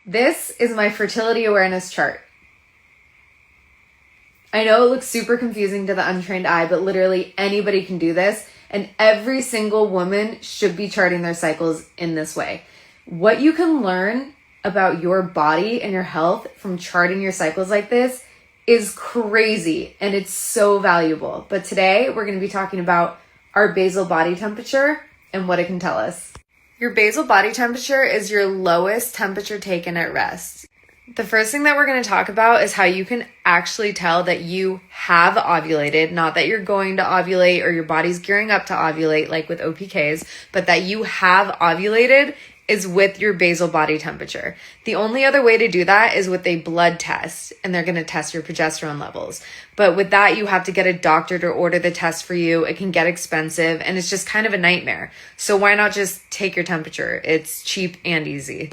This is my fertility awareness chart. I know it looks super confusing to the untrained eye, but literally anybody can do this, and every single woman should be charting their cycles in this way. What you can learn about your body and your health from charting your cycles like this is crazy, and it's so valuable. But today we're going to be talking about our basal body temperature and what it can tell us. Your basal body temperature is your lowest temperature taken at rest. The first thing that we're going to talk about is how you can actually tell that you have ovulated, not that you're going to ovulate or your body's gearing up to ovulate like with OPKs, but that you have ovulated is with your basal body temperature. The only other way to do that is with a blood test, and they're going to test your progesterone levels. But with that, you have to get a doctor to order the test for you. It can get expensive, and it's just kind of a nightmare. So why not just take your temperature? It's cheap and easy.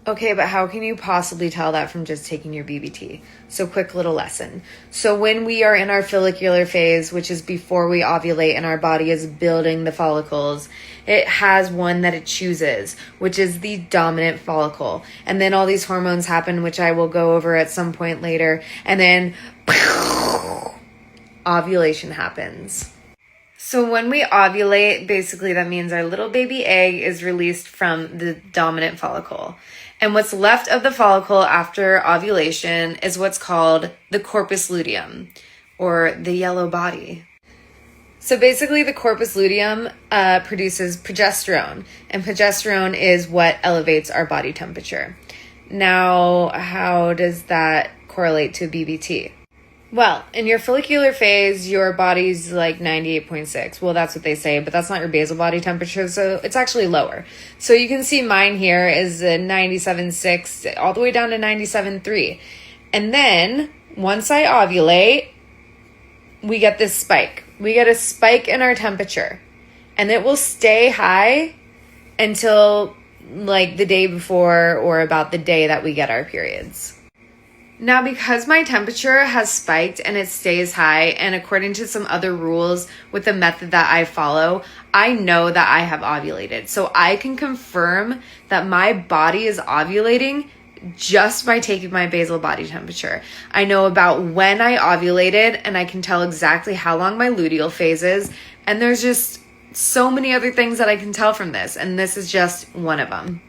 Okay, but how can you possibly tell that from just taking your BBT? So quick little lesson. So when we are in our follicular phase, which is before we ovulate and our body is building the follicles, it has one that it chooses, which is the dominant follicle. And then all these hormones happen, which I will go over at some point later. And then ovulation happens. So when we ovulate, basically that means our little baby egg is released from the dominant follicle. And what's left of the follicle after ovulation is what's called the corpus luteum, or the yellow body. So basically the corpus luteum produces progesterone, and progesterone is what elevates our body temperature. Now, how does that correlate to BBT? Well, in your follicular phase, your body's like 98.6. Well, that's what they say, but that's not your basal body temperature, so it's actually lower. So you can see mine here is a 97.6 all the way down to 97.3. And then once I ovulate, we get this spike. We get a spike in our temperature, and it will stay high until like the day before or about the day that we get our periods. Now, because my temperature has spiked and it stays high, and according to some other rules with the method that I follow, I know that I have ovulated. So I can confirm that my body is ovulating just by taking my basal body temperature. I know about when I ovulated, and I can tell exactly how long my luteal phase is. And there's just so many other things that I can tell from this, and this is just one of them.